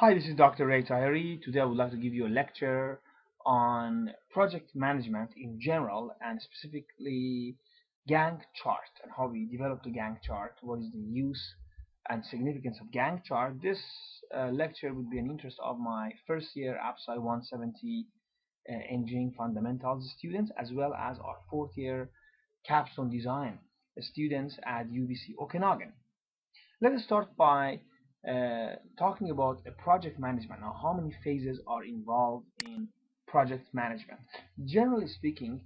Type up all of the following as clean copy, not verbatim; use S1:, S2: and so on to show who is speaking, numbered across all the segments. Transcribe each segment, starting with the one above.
S1: Hi, this is Dr. Taheri. Today I would like to give you a lecture on project management in general and specifically Gantt chart and how we develop the Gantt chart, what is the use and significance of Gantt chart. This lecture would be an interest of my first year APSI 170 engineering fundamentals students, as well as our fourth year capstone design students at UBC Okanagan. Let us start by talking about a project management. Now, how many phases are involved in project management? Generally speaking,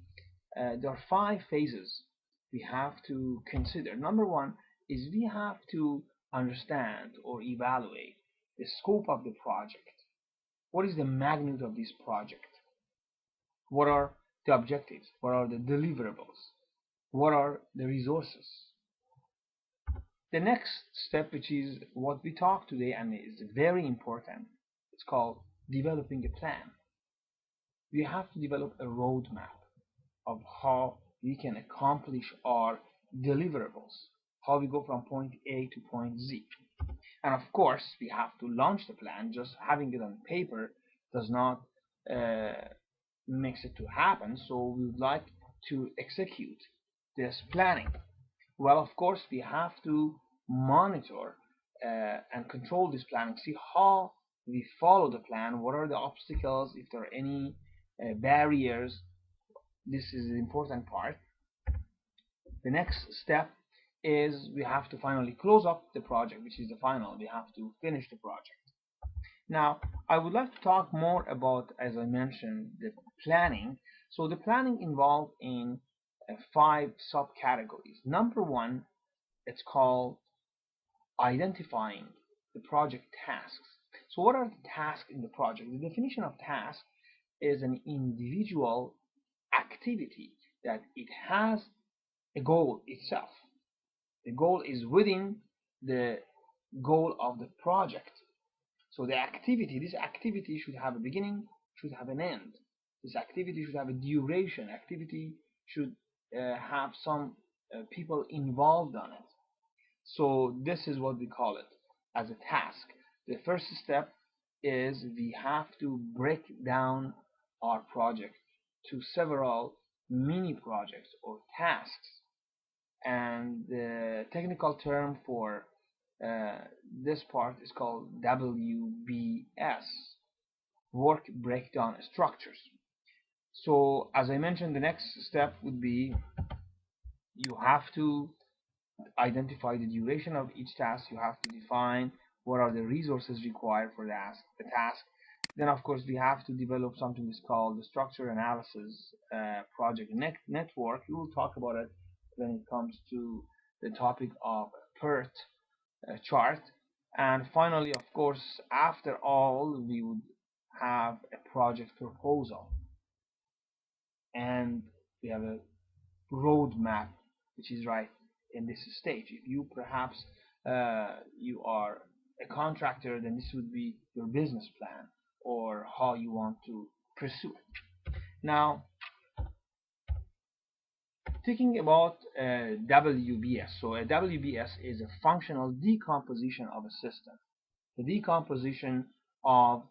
S1: there are 5 phases we have to consider. Number 1 is we have to understand or evaluate the scope of the project. What is the magnitude of this project? What are the objectives? What are the deliverables? What are the resources? The next step, which is what we talk today and is very important, it's called developing a plan. We have to develop a roadmap of how we can accomplish our deliverables, how we go from point A to point Z. And of course, we have to launch the plan. Just having it on paper does not makes it to happen, so we would like to execute this planning. Well, of course, we have to monitor and control this planning, see how we follow the plan, what are the obstacles, if there are any barriers. This is the important part. The next step is we have to finally close up the project, which is the final. We have to finish the project. Now, I would like to talk more about, as I mentioned, the planning. So the planning involved in 5 subcategories. Number 1, it's called identifying the project tasks. So what are the tasks in the project? The definition of task is an individual activity that it has a goal itself. The goal is within the goal of the project. So this activity should have a beginning, should have an end. This activity should have a duration. Activity should have some people involved on it. So this is what we call it as a task. The first step is we have to break down our project to several mini projects or tasks. And the technical term for this part is called WBS, work breakdown structures. So as I mentioned, the next step would be you have to identify the duration of each task. You have to define what are the resources required for the task. Then of course we have to develop something that's called the structure analysis project network. We will talk about it when it comes to the topic of PERT chart. And finally, of course, after all, we would have a project proposal, and we have a roadmap which is right in this stage. If you perhaps you are a contractor, then this would be your business plan or how you want to pursue it. Now, thinking about WBS. So a WBS is a functional decomposition of a system. The decomposition of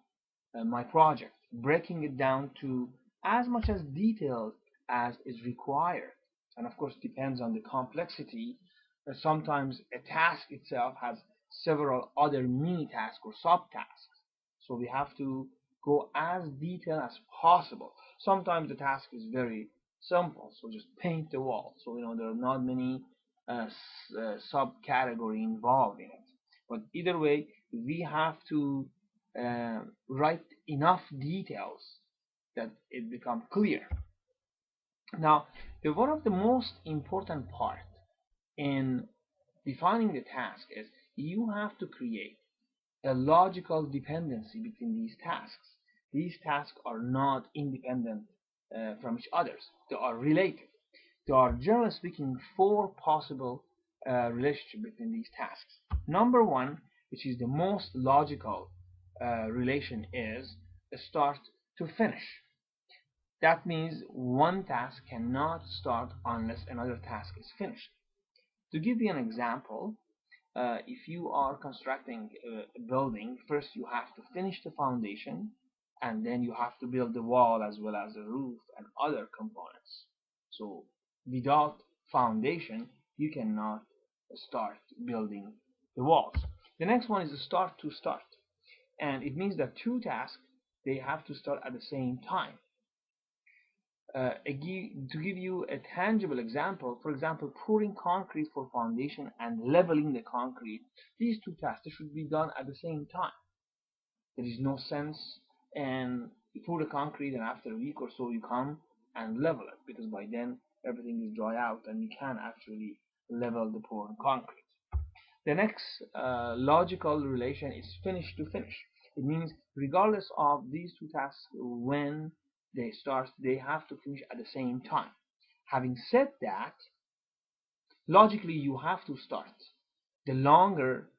S1: my project, breaking it down to as much as detail as is required. And of course depends on the complexity. Sometimes a task itself has several other mini tasks or subtasks. So we have to go as detailed as possible. Sometimes the task is very simple, so just paint the wall. So there are not many subcategory involved in it. But either way, we have to write enough details that it becomes clear. Now, one of the most important part in defining the task is you have to create a logical dependency between these tasks. These tasks are not independent from each other. They are related. There are, generally speaking, 4 possible relationships between these tasks. Number 1, which is the most logical relation, is start to finish. That means one task cannot start unless another task is finished. To give you an example, if you are constructing a building, first you have to finish the foundation, and then you have to build the wall as well as the roof and other components. So without foundation, you cannot start building the walls. The next one is the start to start, and it means that two tasks, they have to start at the same time. To give you a tangible example, for example, pouring concrete for foundation and leveling the concrete, these two tasks should be done at the same time. There is no sense in you pour the concrete and after a week or so you come and level it, because by then everything is dry out and you can actually level the poured concrete. The next logical relation is finish to finish. It means regardless of these two tasks, when they start, they have to finish at the same time. Having said that, logically you have to start. The longer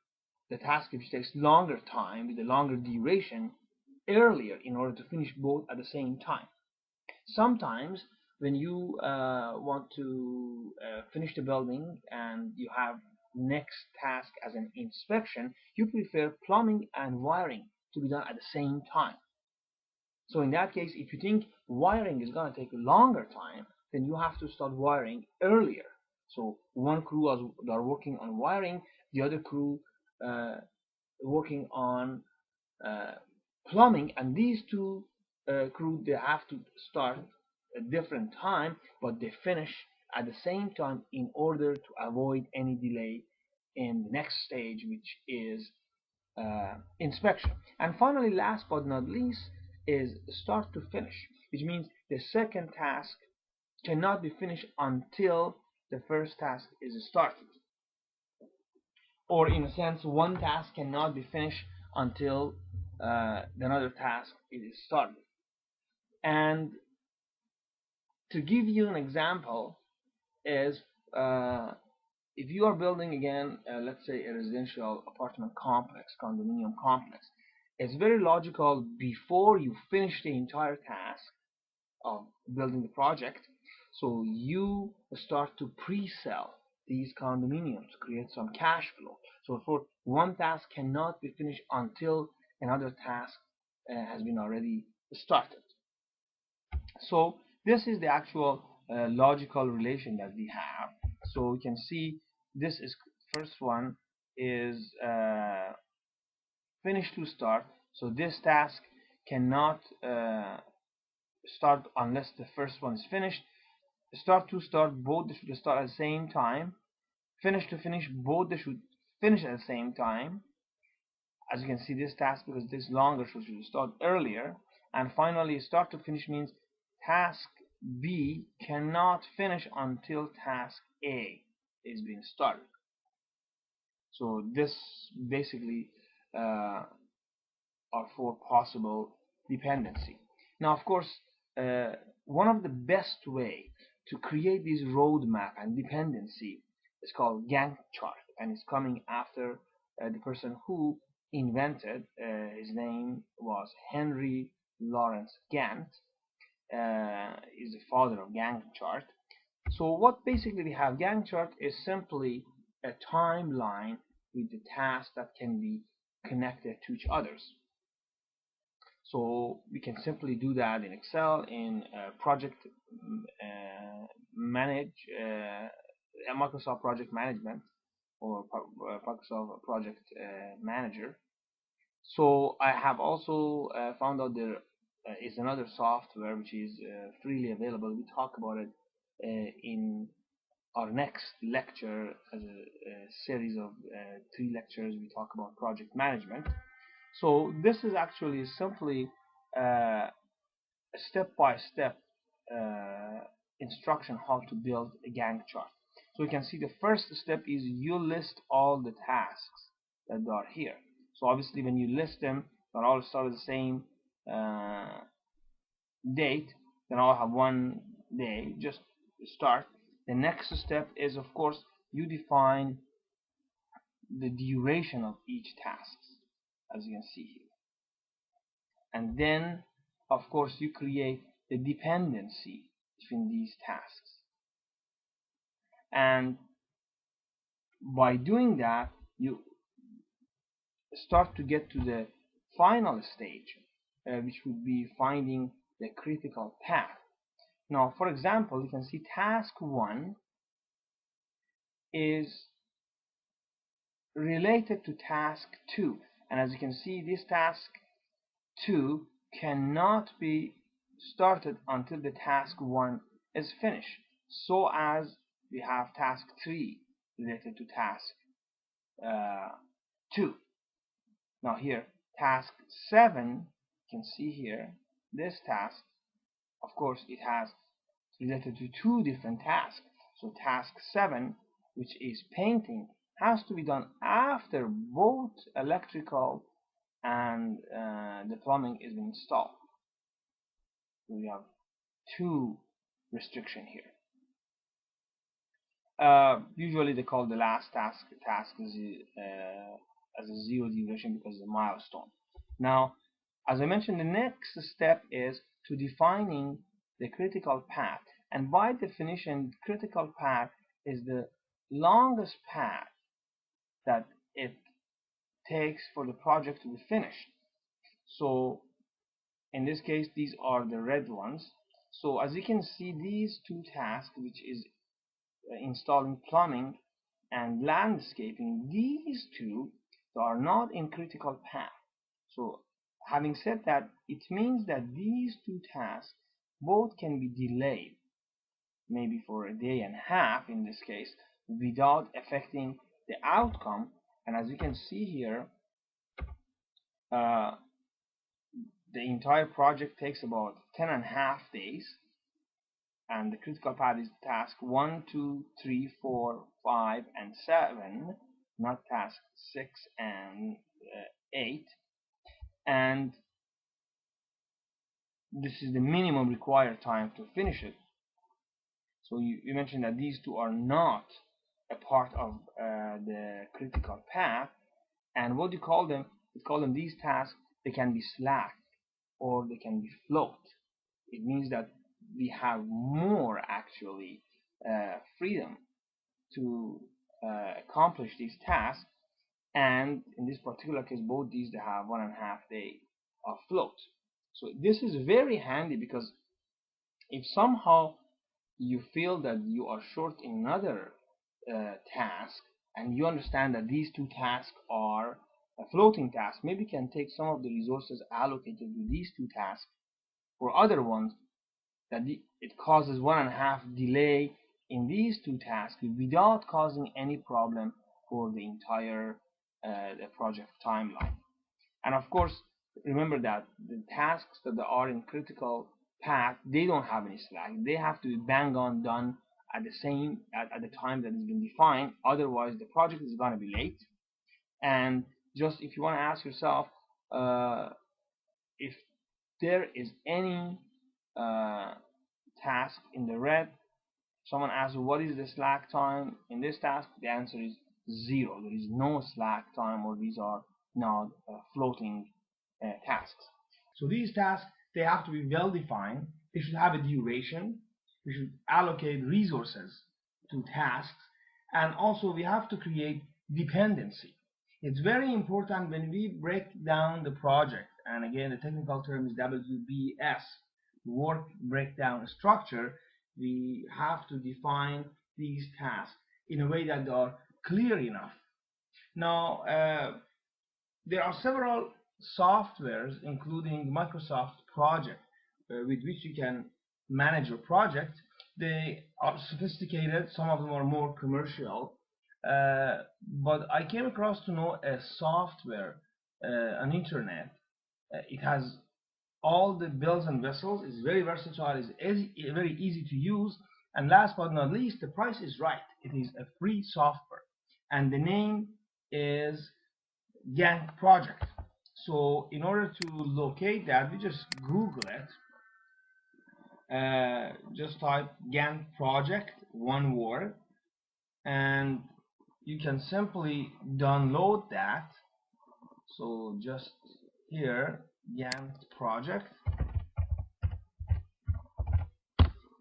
S1: the task, which takes longer time with a longer duration, earlier in order to finish both at the same time. Sometimes when you want to finish the building and you have next task as an inspection, you prefer plumbing and wiring to be done at the same time. So in that case, if you think wiring is going to take a longer time, then you have to start wiring earlier. So one crew are working on wiring, the other crew working on plumbing, and these two crew, they have to start a different time, but they finish at the same time in order to avoid any delay in the next stage, which is inspection. And finally, last but not least, is start to finish, which means the second task cannot be finished until the first task is started. Or in a sense, one task cannot be finished until another task is started. And to give you an example is if you are building again, let's say a residential apartment complex, condominium complex, it's very logical before you finish the entire task of building the project, so you start to pre-sell these condominiums to create some cash flow. So for one task cannot be finished until another task has been already started. So this is the actual logical relation that we have. So we can see this is first one is finish to start. So this task cannot start unless the first one is finished. Start to start, both should start at the same time. Finish to finish, both they should finish at the same time. As you can see, this task, because this longer, should start earlier. And finally, start to finish means task B cannot finish until task A is being started. So this basically are four possible dependency. Now, of course, one of the best way to create this roadmap and dependency is called Gantt Chart, and it's coming after the person who invented. His name was Henry Lawrence Gantt. Is the father of Gantt Chart. So what basically we have, Gantt Chart is simply a timeline with the tasks that can be connected to each others. So we can simply do that in Excel, in project Microsoft Project Management, or Microsoft Project Manager. So I have also found out there is another software which is freely available. We talk about it in our next lecture as a series of 3 lectures. We talk about project management. So this is actually simply a step-by-step instruction how to build a Gantt chart. So you can see the first step is you list all the tasks that are here. So obviously when you list them, they'll all start at the same date, then all have one day, just start. The next step is, of course, you define the duration of each task, as you can see here. And then, of course, you create the dependency between these tasks. And by doing that, you start to get to the final stage, which would be finding the critical path. Now, for example, you can see task 1 is related to task 2, and as you can see, this task 2 cannot be started until the task 1 is finished, so as we have task 3 related to task 2. Now here, task 7, you can see here, this task, of course, it has related to 2 different tasks. So task 7, which is painting, has to be done after both electrical and the plumbing is installed. So we have 2 restriction here. Usually they call the last task as a 0 deviation because it's a milestone. Now, as I mentioned, the next step is to defining the critical path, and by definition, critical path is the longest path that it takes for the project to be finished. So in this case, these are the red ones. So as you can see, these 2 tasks, which is installing plumbing and landscaping, these 2 are not in critical path. So having said that, it means that these 2 tasks both can be delayed, maybe for a day and a half in this case, without affecting the outcome. And as you can see here, the entire project takes about 10.5 days, and the critical path is task 1, 2, 3, 4, 5, and 7, not task 6 and 8. And this is the minimum required time to finish it. So you mentioned that these 2 are not a part of the critical path, and what do you call them? We call them these tasks. They can be slack or they can be float. It means that we have more actually freedom to accomplish these tasks, and in this particular case, both these they have 1.5 day of float. So this is very handy, because if somehow you feel that you are short in another task, and you understand that these 2 tasks are a floating task, maybe you can take some of the resources allocated to these 2 tasks for other ones, that it causes 1.5 delay in these 2 tasks without causing any problem for the entire the project timeline. And of course, remember that the tasks that are in critical path, they don't have any slack. They have to be bang on done at the time that has been defined. Otherwise, the project is going to be late. And just if you want to ask yourself if there is any task in the red, someone asks what is the slack time in this task, the answer is 0. There is no slack time, or these are not floating tasks. So these tasks, they have to be well defined. They should have a duration. We should allocate resources to tasks, and also we have to create dependency. It's very important when we break down the project, and again the technical term is WBS, work breakdown structure. We have to define these tasks in a way that they are clear enough. Now, there are several softwares, including Microsoft Project, with which you can manage your project. They are sophisticated. Some of them are more commercial. But I came across to know a software on internet. It has all the bells and whistles. It's very versatile. It's very easy to use. And last but not least, the price is right. It is a free software, and the name is Ganttproject. So in order to locate that, we just Google it. Just type Ganttproject, one word, and you can simply download that. So just here, Ganttproject.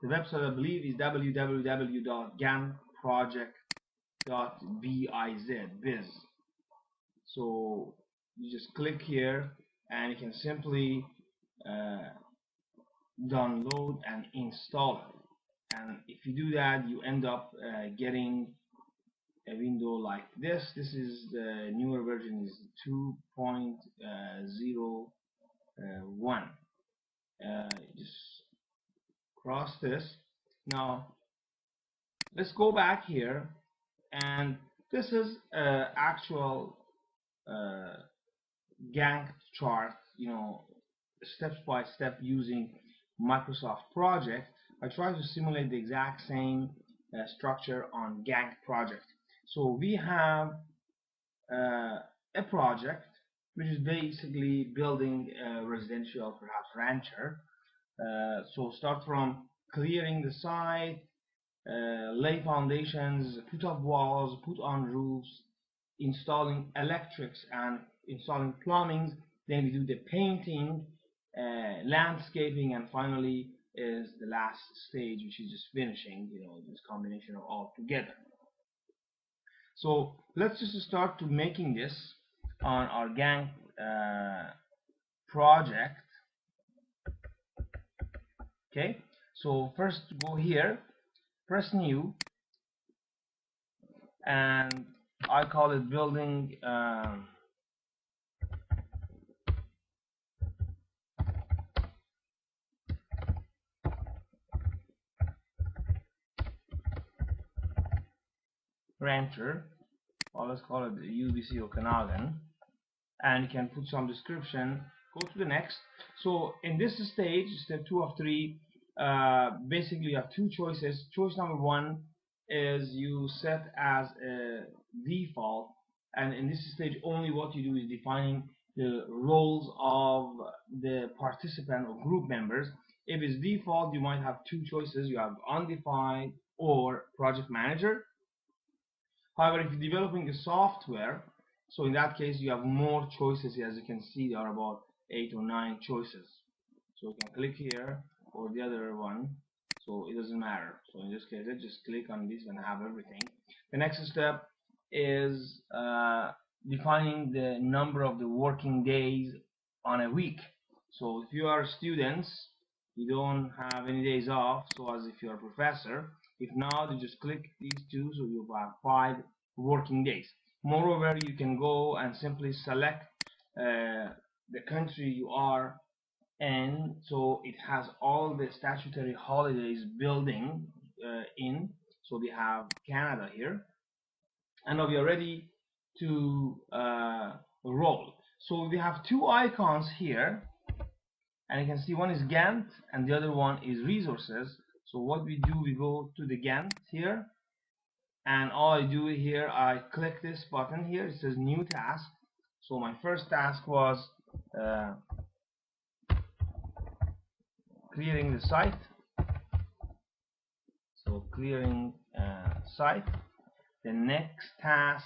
S1: The website, I believe, is www.ganttproject.biz. So you just click here and you can simply download and install it. And if you do that, you end up getting a window like this. This is the newer version, is 2.01. Just cross this. Now let's go back here, and this is actual Gantt chart, steps by step using Microsoft Project. I try to simulate the exact same structure on Ganttproject. So we have a project which is basically building a residential, perhaps rancher. So start from clearing the site, lay foundations, put up walls, put on roofs, installing electrics and installing plumbing. Then we do the painting, landscaping, and finally is the last stage, which is just finishing, this combination of all together. So let's just start to making this on our Gantt project. Okay, so first go here, press new, and I call it building rancher, or let's call it UBC Okanagan, and you can put some description. Go to the next. So in this stage, step 2 of 3, basically you have two choices. Choice number 1 is you set as a default, and in this stage only what you do is defining the roles of the participant or group members. If it's default, you might have two choices. You have undefined or project manager. However, if you're developing a software, so in that case you have more choices. As you can see, there are about 8 or 9 choices. So you can click here or the other one, so it doesn't matter. So in this case, let's just click on this and have everything. The next step is defining the number of the working days on a week. So if you are students, you don't have any days off, so as if you're a professor. If not, you just click these two, so you have 5 working days. Moreover, you can go and simply select the country you are in, so it has all the statutory holidays building in. So we have Canada here, and now we are ready to roll. So we have 2 icons here, and you can see one is Gantt and the other one is resources. So what we do, we go to the Gantt here, and all I do here, I click this button here. It says new task. So my first task was clearing the site. So clearing site. The next task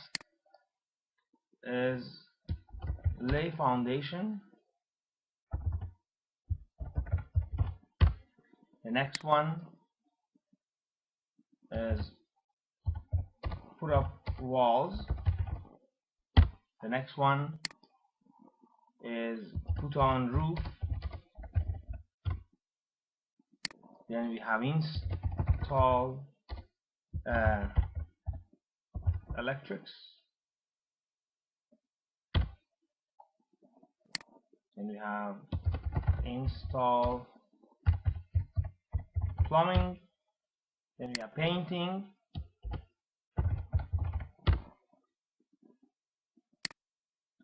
S1: is lay foundation. The next one is put up walls. The next one is put on roof. Then we have install electrics. Then we have install plumbing. Then we have painting.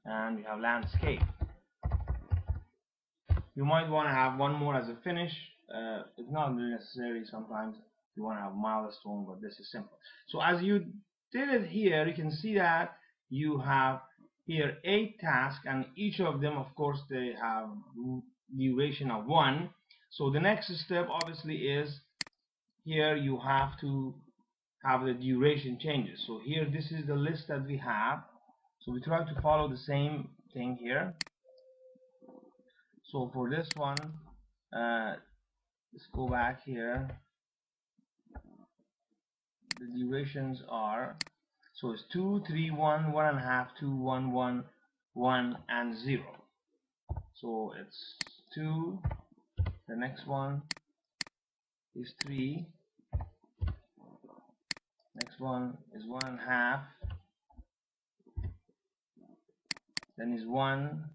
S1: And we have landscape. You might want to have one more as a finish. It's not really necessary. Sometimes you want to have milestone, but this is simple. So as you did it here, you can see that you have here 8 tasks, and each of them, of course, they have duration of 1. So the next step obviously is here you have to have the duration changes. So here, this is the list that we have. So we try to follow the same thing here. So for this one, let's go back here. The durations are, so it's 2, 3, 1, 1.5, 2, 1, 1, 1 and 0. So it's 2, the next one is 3, next one is 1.5, then is 1,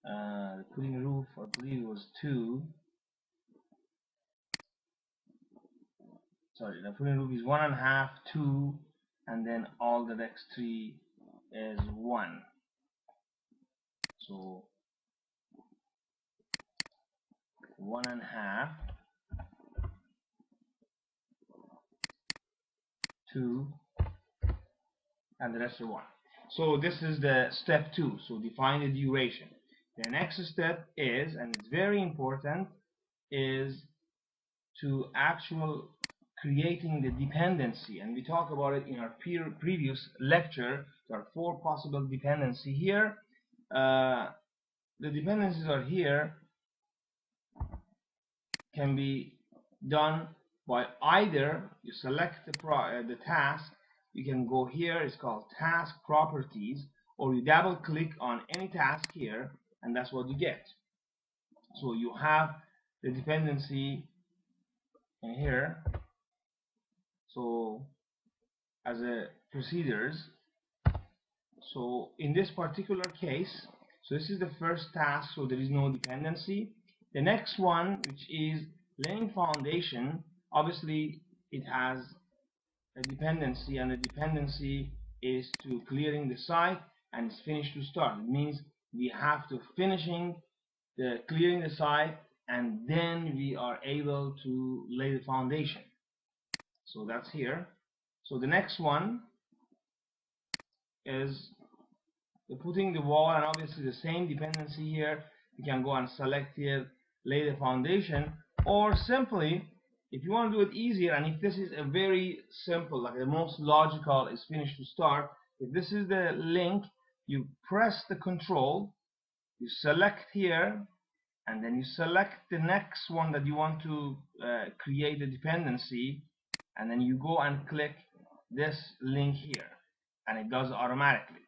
S1: the putting roof, I believe it was 2. Sorry, the putting roof is 1.5, 2, and then all the next 3 is 1. So 1.5, 2, and the rest are 1. So this is the step 2. So define the duration. The next step is, and it's very important, is to actual creating the dependency, and we talk about it in our previous lecture. There are 4 possible dependency here. The dependencies are here, can be done by either you select the task, you can go here, it's called task properties, or you double click on any task here, and that's what you get. So you have the dependency in here. So as a procedures, so in this particular case, so this is the first task, so there is no dependency. The next one, which is laying foundation, obviously it has a dependency, and the dependency is to clearing the site, and it's finished to start. It means we have to finishing the clearing the site, and then we are able to lay the foundation. So that's here. So the next one is the putting the wall, and obviously the same dependency here. You can go and select here, lay the foundation, or simply, if you want to do it easier, and if this is a very simple, like the most logical is finish to start, if this is the link, you press the control, you select here, and then you select the next one that you want to create the dependency, and then you go and click this link here, and it does automatically.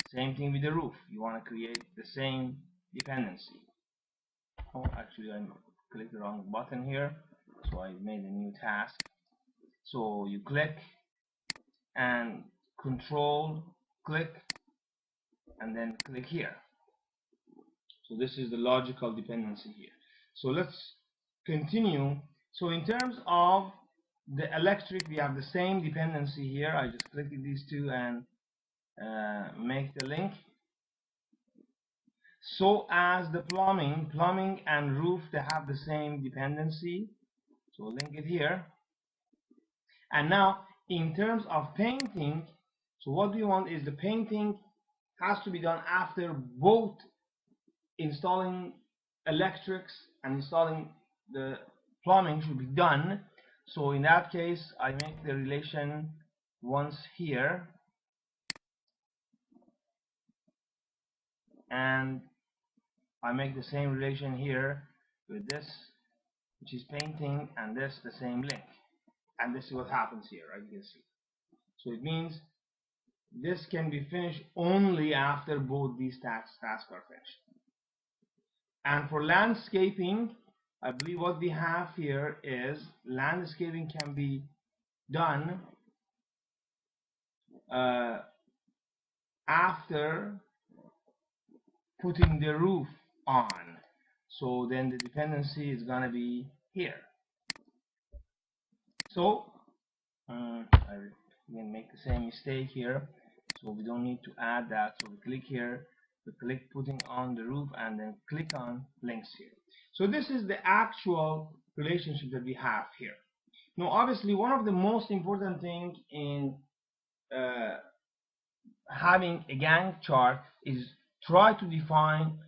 S1: Same thing with the roof. You want to create the same dependency. Oh, actually I clicked the wrong button here, so I made a new task. So you click and control click, and then click here. So this is the logical dependency here. So let's continue. So in terms of the electric, we have the same dependency here. I just clicked these two and make the link. So as the plumbing and roof, they have the same dependency. So link it here. And now in terms of painting, so what we want is the painting has to be done after both installing electrics and installing the plumbing should be done. So in that case, I make the relation once here, and I make the same relation here with this, which is painting, and this the same link. And this is what happens here, right? You can see. So it means this can be finished only after both these tasks are finished. And for landscaping, I believe what we have here is landscaping can be done after putting the roof on. So then the dependency is going to be here. So I can make the same mistake here. So we don't need to add that. So we click here, we click putting on the roof, and then click on links here. So this is the actual relationship that we have here. Now obviously one of the most important things in having a Gantt chart is try to define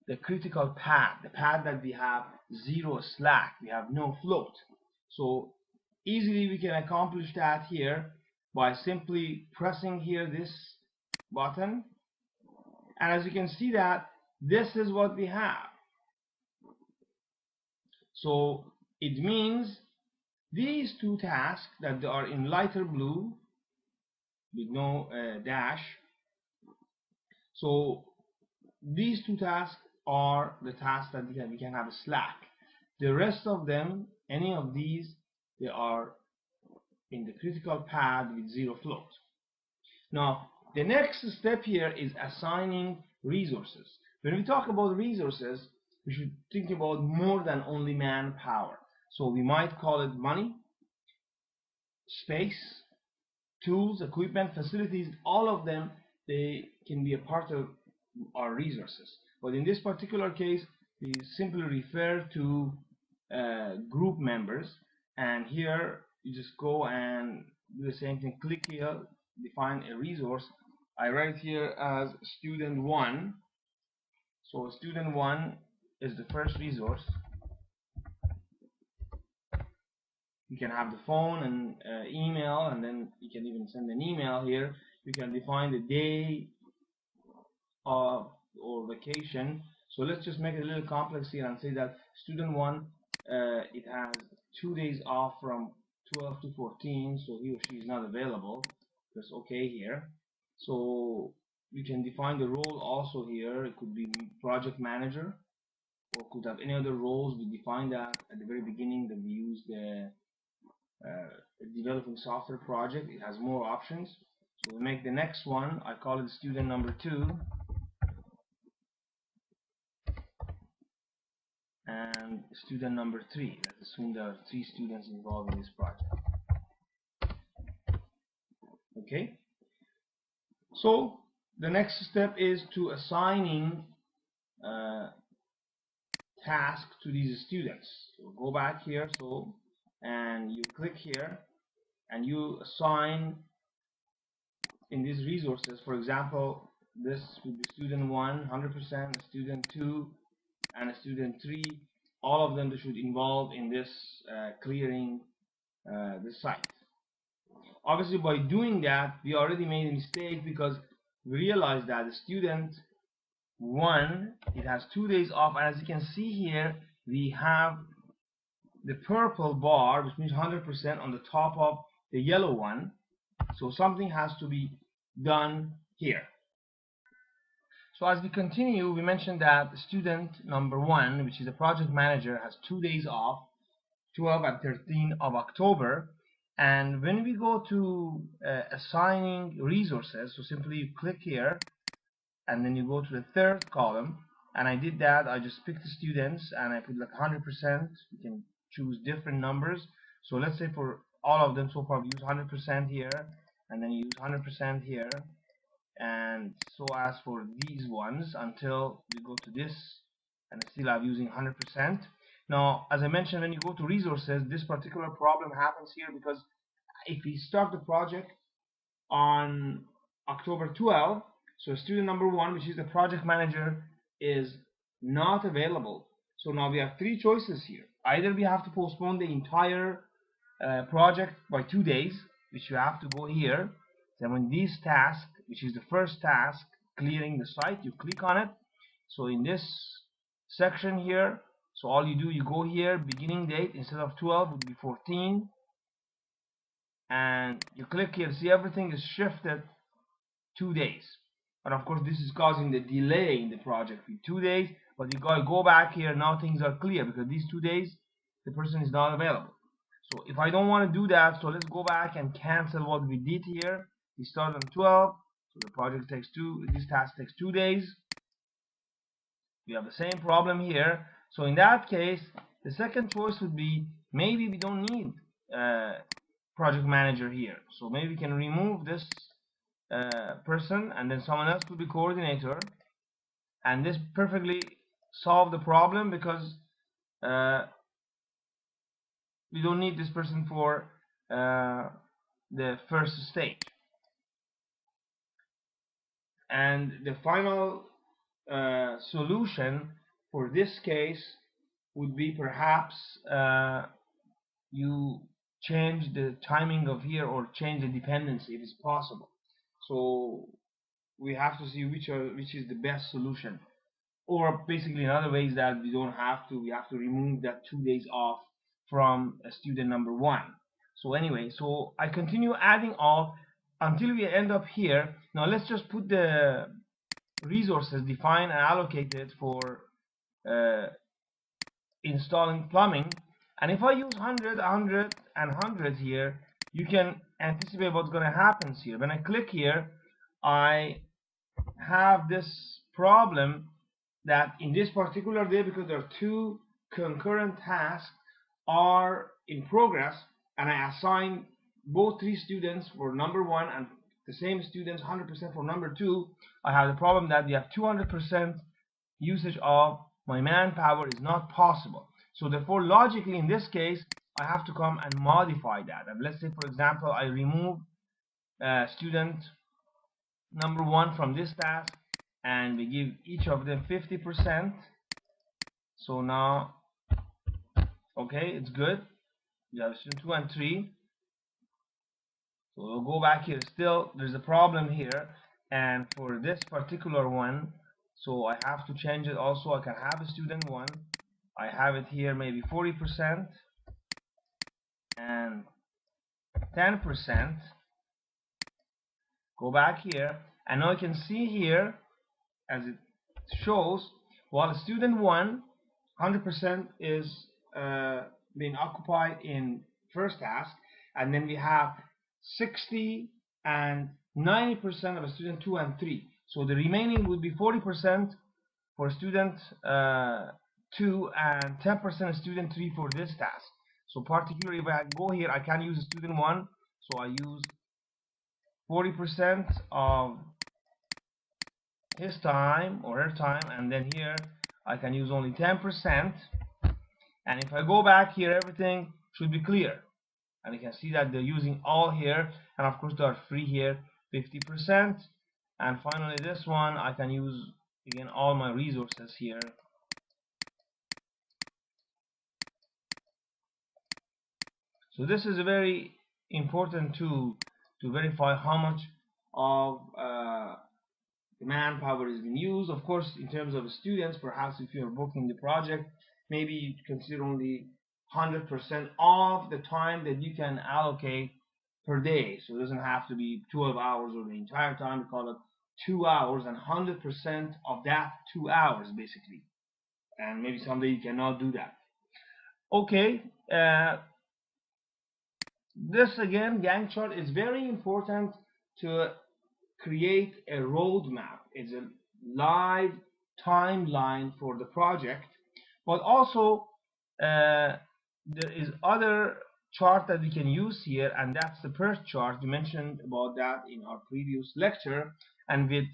S1: the critical path, the path that we have zero slack, we have no float. So easily we can accomplish that here by simply pressing here this button, and as you can see that this is what we have. So it means These two tasks that are in lighter blue with no dash, so these two tasks are the tasks that we can have a slack. The rest of them, any of these, they are in the critical path with zero float. Now, the next step here is assigning resources. When we talk about resources, we should think about more than only manpower. So we might call it money, space, tools, equipment, facilities, all of them, they can be a part of our resources. But in this particular case, we simply refer to group members, and here you just go and do the same thing. Click here, define a resource. I write here as student 1. So student 1 is the first resource. You can have the phone and email, and then you can even send an email here. You can define the day of or vacation. So let's just make it a little complex here and say that student 1 it has 2 days off from 12 to 14, so he or she is not available. Press OK here. So you can define the role also here. It could be project manager, or could have any other roles. We defined that at the very beginning that we use the developing software project. It has more options. So we make the next one, I call it student number 2, and student number 3. Let's assume there are 3 students involved in this project. Okay, so the next step is to assigning tasks to these students. So go back here, and you click here and you assign in these resources. For example, this would be student 1 100%, student 2 and student 3. All of them should involve in this clearing the site. Obviously, by doing that, we already made a mistake, because we realized that the student 1, it has 2 days off, and as you can see here, we have the purple bar, which means 100%, on the top of the yellow one. So something has to be done here. So as we continue, we mentioned that student number 1, which is a project manager, has 2 days off, 12 and 13 of October. And when we go to assigning resources, so simply you click here and then you go to the third column, and I did that. I just picked the students and I put like 100%. You can choose different numbers. So let's say for all of them so far we use 100% here, and then you use 100% here, and so as for these ones until we go to this, and still I'm using 100%. Now, as I mentioned, when you go to resources, this particular problem happens here, because if we start the project on October 12, so student number 1, which is the project manager, is not available. So now we have 3 choices here. Either we have to postpone the entire project by 2 days, which you have to go here. Then when this task, which is the first task, clearing the site, you click on it. So in this section here, so all you do, you go here, beginning date, instead of 12 would be 14, and you click here. See, everything is shifted 2 days, but of course this is causing the delay in the project for 2 days. But you gotta go back here. Now things are clear, because these 2 days the person is not available. So if I don't want to do that, so let's go back and cancel what we did here. We start on 12, so the project takes this task takes 2 days. We have the same problem here. So in that case, the second choice would be, maybe we don't need project manager here. So maybe we can remove this person, and then someone else could be coordinator, and this perfectly solve the problem, because we don't need this person for the first stage. And the final solution for this case would be, perhaps you change the timing of here, or change the dependency if it's possible. So we have to see which is the best solution. Or basically another way is that we don't have to, we have to remove that 2 days off from student number 1. So anyway, so I continue adding all until we end up here. Now let's just put the resources defined and allocated for installing plumbing. And if I use 100, 100, and 100 here, you can anticipate what's going to happen here. When I click here, I have this problem that in this particular day, because there are 2 concurrent tasks are in progress, and I assign both 3 students for number 1 and the same students 100% for number 2, I have the problem that we have 200% usage of my manpower is not possible. So therefore, logically in this case, I have to come and modify that. And let's say, for example, I remove student number 1 from this task, and we give each of them 50%. So now, okay, it's good. We have student 2 and 3. So we'll go back here. Still, there's a problem here, and for this particular one, so I have to change it also. I can have a student 1. I have it here maybe 40% and 10%. Go back here, and now you can see here, as it shows, while student 1, 100% is being occupied in first task, and then we have 60 and 90% of student 2 and 3. So the remaining would be 40% for student 2 and 10% student 3 for this task. So particularly if I go here, I can use student 1, so I use 40% of his time or her time, and then here I can use only 10%. And if I go back here, everything should be clear, and you can see that they're using all here, and of course they are free here 50%. And finally this one, I can use again all my resources here. So this is a very important tool to verify how much of the manpower is being used. Of course, in terms of students, perhaps if you're booking the project, maybe you consider only 100% of the time that you can allocate per day. So it doesn't have to be 12 hours or the entire time. We call it 2 hours, and 100% of that 2 hours basically. And maybe someday you cannot do that. Okay, this again, Gantt chart is very important to create a roadmap. It's a live timeline for the project, but also there is other chart that we can use here, and that's the PERT chart. We mentioned about that in our previous lecture, and with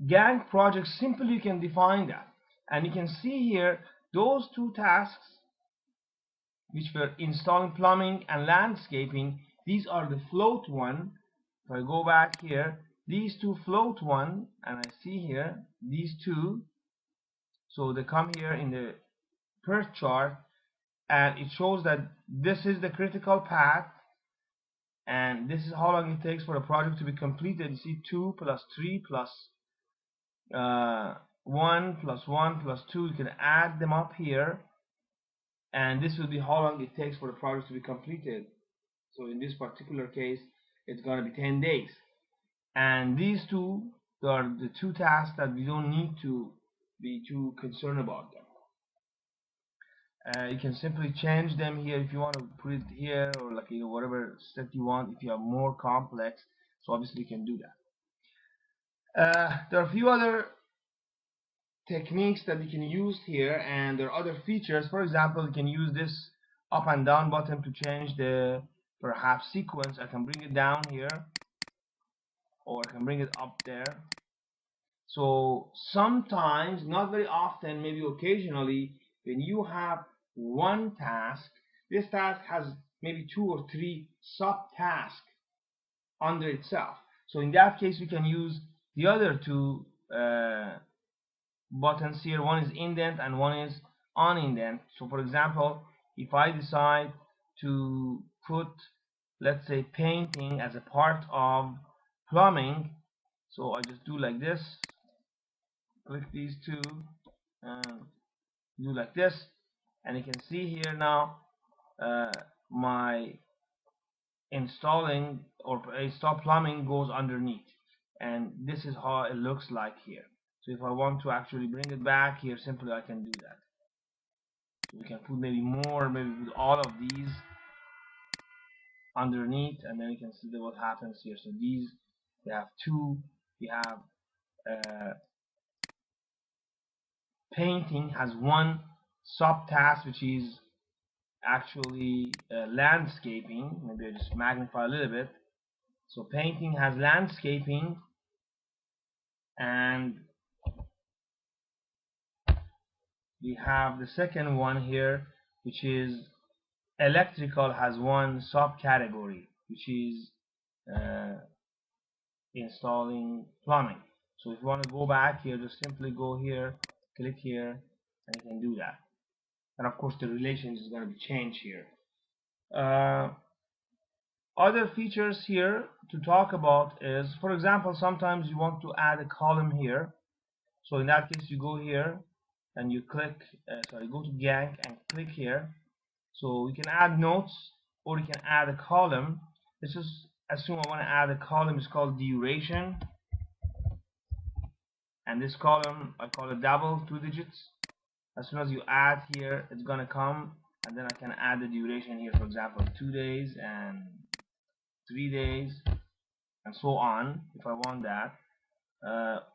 S1: Gantt project simply you can define that, and you can see here those 2 tasks which were installing plumbing and landscaping. These are the float one. If I go back here, these 2 float one, and I see here these 2, so they come here in the PERT chart, and it shows that this is the critical path, and this is how long it takes for a project to be completed. You see 2 plus 3 plus 1 plus 1 plus 2. You can add them up here, and this will be how long it takes for the project to be completed. So in this particular case, it's going to be 10 days. And these 2 are the 2 tasks that we don't need to be too concerned about them. You can simply change them here if you want to put it here, or like, you know, whatever step you want. If you have more complex, so obviously you can do that. There are a few other techniques that you can use here, and there are other features. For example, you can use this up and down button to change the perhaps sequence. I can bring it down here, or I can bring it up there. So sometimes, not very often, maybe occasionally, when you have one task, this task has maybe 2 or 3 subtasks under itself. So in that case, we can use the other 2 buttons here. One is indent and one is unindent. So for example, if I decide to put, let's say, painting as a part of plumbing, so I just do like this, click these 2 and do like this, and you can see here now my installing or install plumbing goes underneath, and this is how it looks like here. So if I want to actually bring it back here, simply I can do that. So we can put maybe more, maybe put all of these underneath, and then you can see what happens here. So these, we have two. We have painting has one subtask, which is actually landscaping. Maybe I just magnify a little bit. So painting has landscaping, and we have the second one here, which is electrical, has one subcategory, which is installing plumbing. So if you want to go back here, just simply go here, click here, and you can do that. And of course the relation is going to be changed here. Other features here to talk about is, for example, sometimes you want to add a column here. So in that case, you go here and you click, go to Gantt and click here. So you can add notes, or you can add a column. Let's just assume I want to add a column. It's called duration, and this column I call it double, 2 digits. As soon as you add here, it's gonna come, and then I can add the duration here. For example, 2 days and 3 days, and so on, if I want that.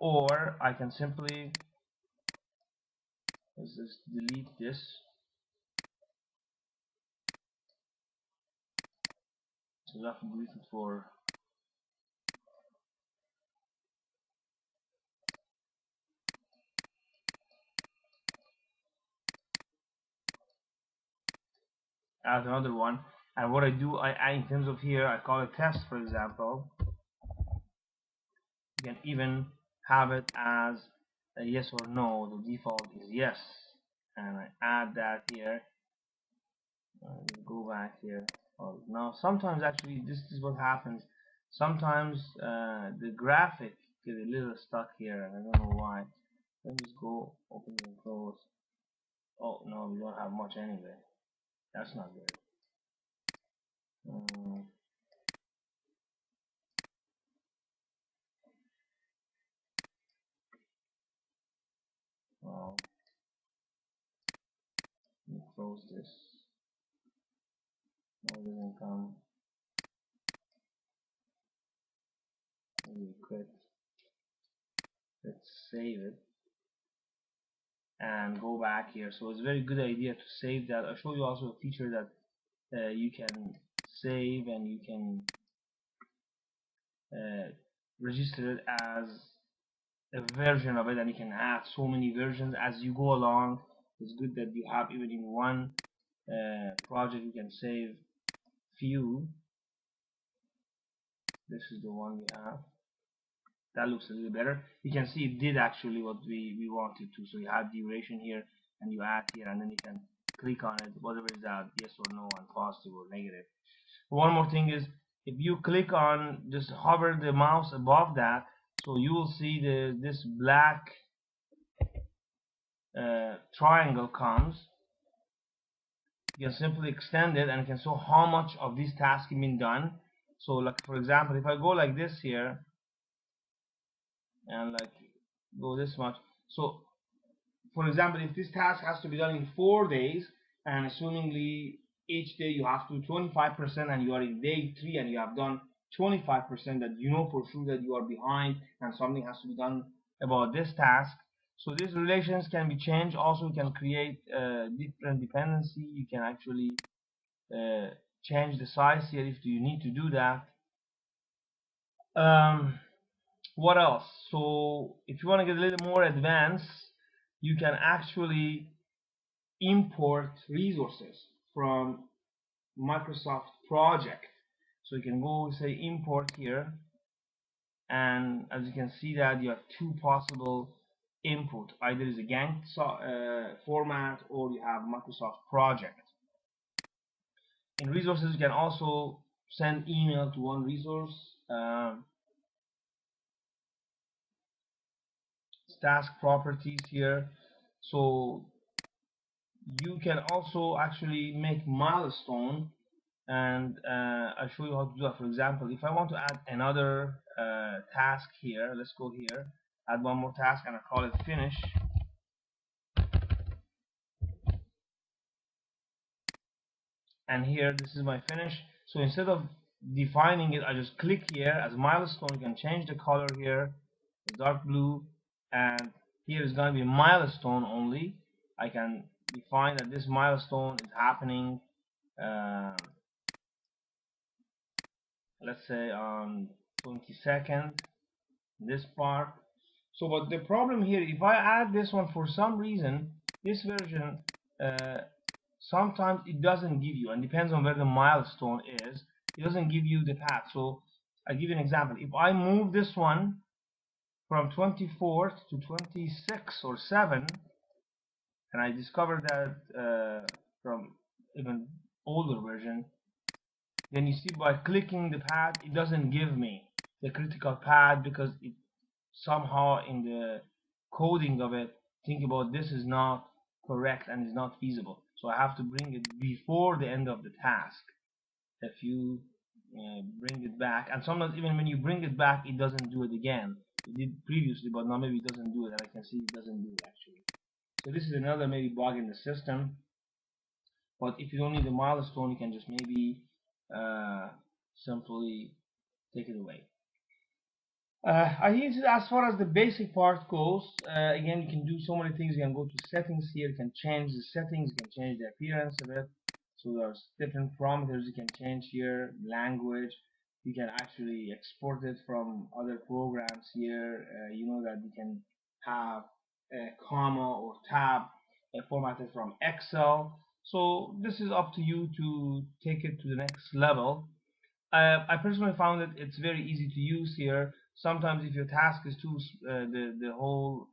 S1: Or I can simply, let's just delete this. So you have to delete it for add another one. And what I do, in terms of here, I call it test, for example. You can even have it as a yes or no. The default is yes, and I add that here. Go back here. Oh, now sometimes actually this is what happens. Sometimes the graphic get a little stuck here, and I don't know why. Let me just go open and close. Oh no, we don't have much anyway. That's not good. Well, let me close this. No, it doesn't come. Maybe quit. Let's save it and go back here. So it's a very good idea to save that. I'll show you also a feature that you can save, and you can register it as a version of it, and you can add so many versions as you go along. It's good that you have, even in one project, you can save few. This is the one we have. That looks a little better. You can see it did actually what we wanted to. So you have duration here, and you add here, and then you can click on it, whatever is that, yes or no, and positive or negative. One more thing is, if you click on, just hover the mouse above that, so you will see this black triangle comes. You can simply extend it, and it can show how much of this task has been done. So like, for example, if I go like this here, and like go this much, so for example, if this task has to be done in 4 days, and assumingly each day you have to 25%, and you are in day 3 and you have done 25%, that you know for sure that you are behind and something has to be done about this task. So these relations can be changed. Also, you can create different dependency. You can actually change the size here if you need to do that. What else? So if you want to get a little more advanced, you can actually import resources from Microsoft Project. So you can go say import here, and as you can see that you have two possible input. Either is a Gantt format, or you have Microsoft Project. In resources, you can also send email to one resource. Task properties here. So you can also actually make milestone, and I'll show you how to do that. For example, if I want to add another task here, let's go here, add one more task, and I call it finish. And here, this is my finish. So instead of defining it, I just click here as milestone. You can change the color here, dark blue, and here is going to be milestone only. I can define that this milestone is happening, let's say on 22nd, this part. So, but the problem here, if I add this one, for some reason, this version, sometimes it doesn't give you, and depends on where the milestone is, it doesn't give you the path. So I'll give you an example. If I move this one from 24th to 26 or 7, and I discovered that from even older version, then you see by clicking the path, it doesn't give me the critical path, because it somehow in the coding of it think about this is not correct and is not feasible. So I have to bring it before the end of the task. If you bring it back, and sometimes even when you bring it back, it doesn't do it again. It did previously, but now maybe it doesn't do it, and I can see it doesn't do it actually. So this is another maybe bug in the system. But if you don't need a milestone, you can just maybe simply take it away. I think as far as the basic part goes, again, you can do so many things. You can go to settings here, you can change the settings, you can change the appearance of it. So there's different parameters you can change here, language. You can actually export it from other programs here. You know that you can have a comma or tab formatted from Excel. So this is up to you to take it to the next level. I personally found that it's very easy to use here. Sometimes if your task is too, the whole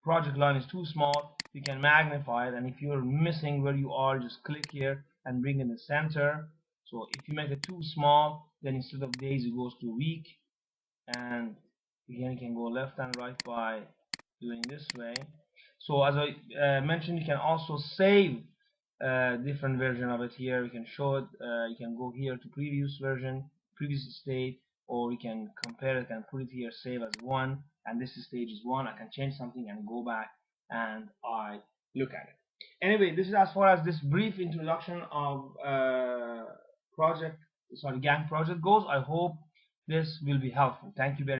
S1: project line is too small, you can magnify it, and if you're missing where you are, just click here and bring in the center. So if you make it too small, then instead of days, it goes to week, and again, you can go left and right by doing this way. So as I mentioned, you can also save different version of it here. You can show it, you can go here to previous version, previous state, or you can compare it and put it here, save as 1, and this is stage is 1. I can change something and go back and I look at it. Anyway, this is as far as this brief introduction of Gantt project goes. I hope this will be helpful. Thank you very much.